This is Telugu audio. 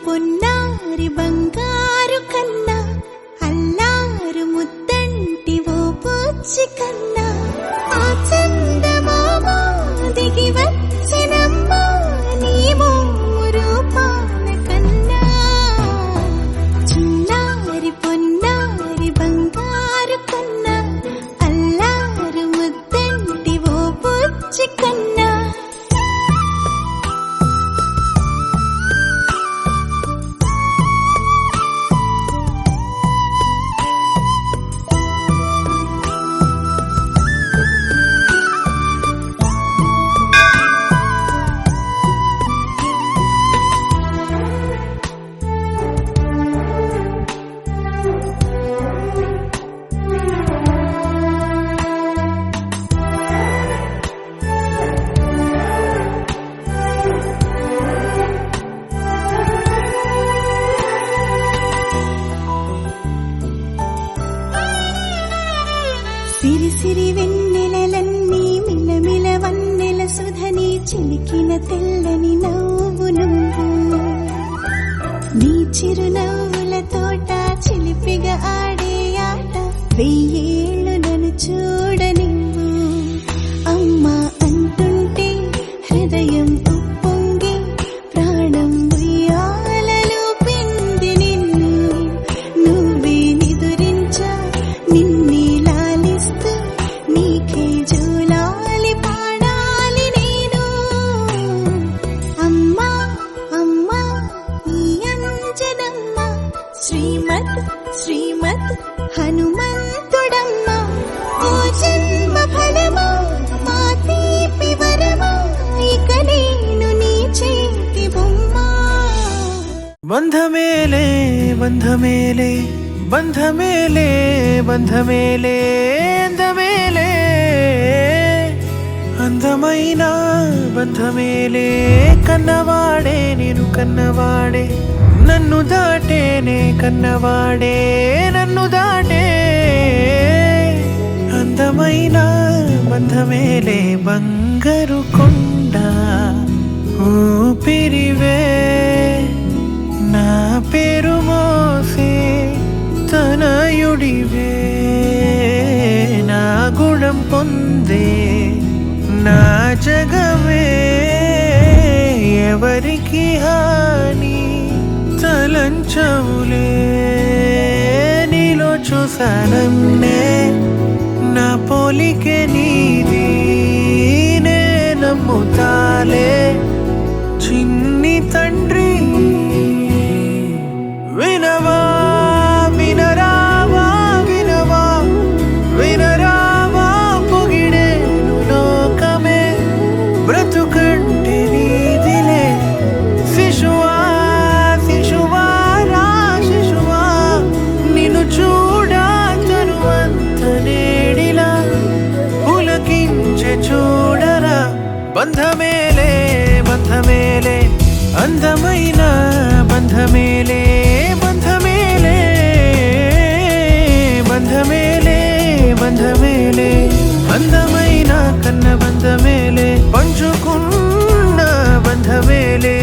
పొన్నారి బంగారు కన్నా అల్లారు ముద్దంటి ఓ పూచి కన్నా ఆ చందమామ దిగి వచ్చినమ్మా నీ రూపాల కన్నా చిన్నారి పొన్నారి బంగారు కన్నా అల్లారు ముద్దంటి ఓ పూచి కన్నా సిరి సిరి వెన్నెలలన్నీ మిలమిల వన్నెల సుధని చిలికిన తెల్లని నవ్వు నువ్వు నీ చిరునవ్వుల తోట చిలిపిగా ఆడే ఆట వెయ్యేళ్ళు నన్ను చూడనివ్వు అమ్మా అంటుంటే హృదయం ఉప్పొంగి ప్రాణం ఉయ్యాలలో పిండి నిన్ను నువ్వే నిదురించా నిన్నే నీకే జూలాలి పాడాలి నేను అమ్మా అమ్మా ఈ అంజనమ్మ శ్రీమత్ శ్రీమత్ హనుమంతుడమ్మ ఓ జన్మ ఫలమా మా తీపి వరమా ఇక నేను నీ చేతి బొమ్మ బంధమేలే బంధమేలే బంధమేలే బంధమేలే అందమేలే అందమైన బంధమేలే కన్నవాడే నేను కన్నవాడే నన్ను దాటేనే కన్నవాడే నన్ను దాటే అందమైన బంధమేలే బంగారు కొండ ఊపిరివే నా పేరు మోసే తనయుడివే నా గుణం పొందే నా జగమే ఎవరికి హాని తలంచవులే నీలో చూసానన్నే నా పోలికే నీది నే నమ్ముతాలే చిన్ని తండ్రి వినవా వినరావా వినవా వినరావా పొగిడేను లోకమే బ్రతుకంటే నీదిలే శిశువా శిశువా రా శిశువా నిన్ను చూడా తరువంత నేడిలా పులకించే చూడరా బంధమేలే బంధమేలే అందమైన బంధమేలే బంధమేలే బంధమేలే బంధమేలే అందమైన కన్న బంధమేలే పంచుకున్న బంధమేలే